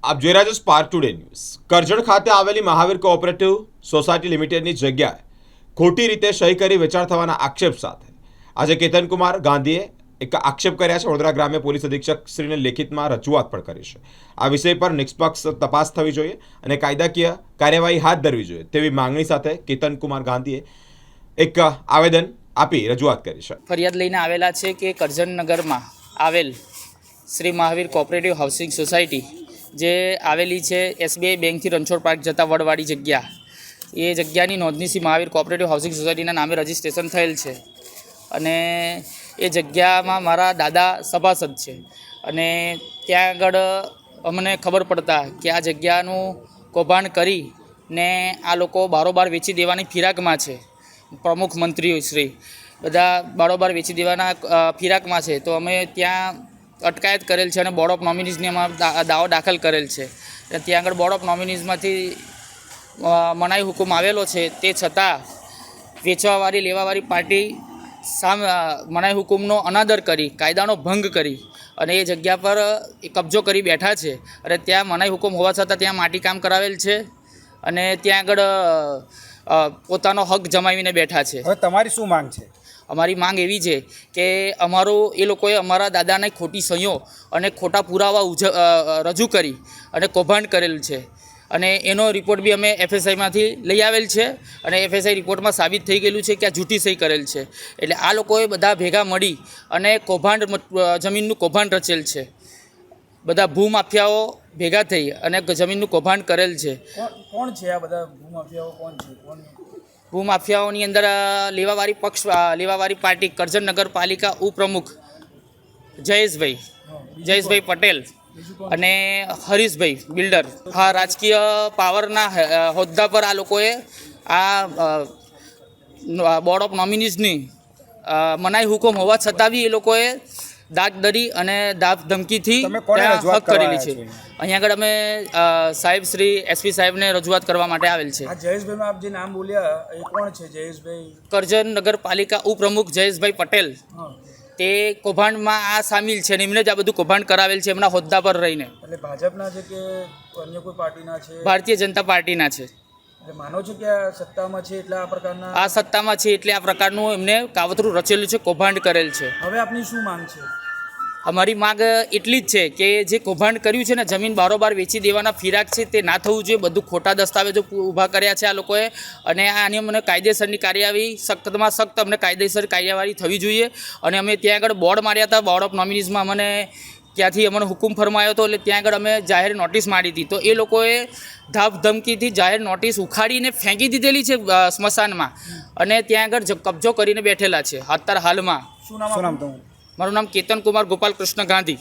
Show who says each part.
Speaker 1: આપ જોઈ રહ્યા છો સ્પાર્ક ટુડે ન્યૂઝ। કરજણ ખાતે આવેલી મહાવીર કોઓપરેટિવ સોસાયટી લિમિટેડની જગ્યાએ ખોટી રીતે સહી કરી વેચાણ થવાના આક્ષેપ સાથે આજે કેતનકુમાર ગાંધીએ એક આક્ષેપ કર્યા છે। વડોદરા ગ્રામ્ય પોલીસ અધિક્ષક શ્રીને લેખિતમાં રજૂઆત પણ કરી છે। આ વિષય પર નિષ્પક્ષ તપાસ થવી જોઈએ અને કાયદાકીય કાર્યવાહી હાથ ધરવી જોઈએ તેવી માંગણી સાથે કેતનકુમાર ગાંધીએ એક આવેદન આપી રજૂઆત કરી છે।
Speaker 2: ફરિયાદ લઈને આવેલા છે કે કરજણ નગરમાં આવેલ Shri Mahavir cooperative housing society જે આવેલી છે SBI બેંકથી રણછોડ પાર્ક જતા વડવાળી જગ્યા, એ જગ્યાની નોંધણી શ્રી મહાવીર કોઓપરેટિવ હાઉસિંગ સોસાયટીના નામે રજિસ્ટ્રેશન થયેલ છે અને એ જગ્યામાં મારા દાદા સભાસદ છે અને ત્યાં આગળ અમને ખબર પડતા કે આ જગ્યાનું કૌભાંડ કરીને આ લોકો બારોબાર વેચી દેવાની ફિરાકમાં છે। પ્રમુખ મંત્રીઓ શ્રી બધા બારોબાર વેચી દેવાના ફિરાકમાં છે, તો અમે ત્યાં અટકાયત કરેલ છે અને બોર્ડ ઓફ નોમિનીઝને દાવો દાખલ કરેલ છે। ત્યાં આગળ બોર્ડ ઓફ નોમિનીઝમાંથી મનાઈ હુકમ આવેલો છે, તે છતાં વેચવાવાળી લેવાવાળી પાર્ટી સામે મનાઈ હુકમનો અનાદર કરી, કાયદાનો ભંગ કરી અને એ જગ્યા પર કબજો કરી બેઠા છે અને ત્યાં મનાઈ હુકમ હોવા છતાં ત્યાં માટીકામ કરાવેલ છે અને ત્યાં આગળ પોતાનો હક જમાવીને બેઠા છે।
Speaker 3: હવે તમારી શું માંગ છે?
Speaker 2: અમારી માંગ એવી છે કે અમારું એ લોકોએ અમારા દાદાને ખોટી સહીઓ અને ખોટા પુરાવા રજૂ કરી અને કૌભાંડ કરેલ છે અને એનો રિપોર્ટ બી અમે FSIમાંથી લઈ આવેલ છે અને FSI રિપોર્ટમાં સાબિત થઈ ગયેલું છે કે આ જૂઠી સહી કરેલ છે। એટલે આ લોકોએ બધા ભેગા મળી અને કૌભાંડ જમીનનું કૌભાંડ રચેલ છે। બધા ભૂમાફિયાઓ ભેગા થઈ અને જમીનનું કૌભાંડ કરેલ છે।
Speaker 3: કોણ છે આ બધા ભૂમાફિયાઓ? કોણ છે? કોણ?
Speaker 2: ભૂમાફિયાઓની અંદર લેવાવાળી પાર્ટી કરજણ નગરપાલિકા ઉપપ્રમુખ જયેશભાઈ પટેલ અને હરીશભાઈ બિલ્ડર। હા, રાજકીય પાવરના હોદ્દા પર આ લોકોએ આ બોર્ડ ઓફ નોમિનીઝની મનાઈ હુકમ હોવા છતાં બી એ લોકોએ દાગદરી અને દાબ ધમકીથી હક કરેલી છે। અહીંયા આગળ અમે સાહેબ શ્રી SP સાહેબને રજૂઆત કરવા માટે આવેલ છે।
Speaker 3: આ જયેશભાઈનું આપ જે નામ બોલ્યા એ કોણ છે? જયેશભાઈ
Speaker 2: કરજણ નગરપાલિકા ઉપપ્રમુખ જયેશભાઈ પટેલ, તે કૌભાંડમાં આ સામેલ છે અને એમને જ આ બધું કૌભાંડ કરાવેલ છે એમના હોદ્દા પર રહીને।
Speaker 3: એટલે ભાજપના છે કે અન્ય કોઈ પાર્ટીના છે?
Speaker 2: ભારતીય જનતા પાર્ટીના છે।
Speaker 3: એટલે માનો છો કે આ સત્તામાં છે એટલે આ પ્રકારના
Speaker 2: આ સત્તામાં છે એટલે આ પ્રકારનું એમને કાવતરું રચેલું છે, કૌભાંડ કરેલ છે।
Speaker 3: હવે આપની શું માંગ છે?
Speaker 2: અમારી માગ એટલી જ છે કે જે કૌભાંડ કર્યું છે ને, જમીન બારોબાર વેચી દેવાના ફિરાક છે, તે ના થવું જોઈએ। બધું ખોટા દસ્તાવેજો ઊભા કર્યા છે આ લોકોએ અને આની અમને કાયદેસરની કાર્યવાહી સખ્તમાં સખ્ત અમને કાયદેસર કાર્યવાહી થવી જોઈએ। અને અમે ત્યાં આગળ બોર્ડ માર્યા હતા, બોર્ડ ઓફ નોમિનીઝમાં અમને ત્યાંથી અમને હુકમ ફરમાયો હતો એટલે ત્યાં આગળ અમે જાહેર નોટિસ મારી હતી, તો એ લોકોએ ધાપ ધમકીથી જાહેર નોટિસ ઉખાડીને ફેંકી દીધેલી છે સ્મશાનમાં અને ત્યાં આગળ કબજો કરીને બેઠેલા છે અત્યારે હાલમાં।
Speaker 3: શું નામ તમારું?
Speaker 2: મારું નામ કેતનકુમાર ગોપાલ કૃષ્ણ ગાંધી।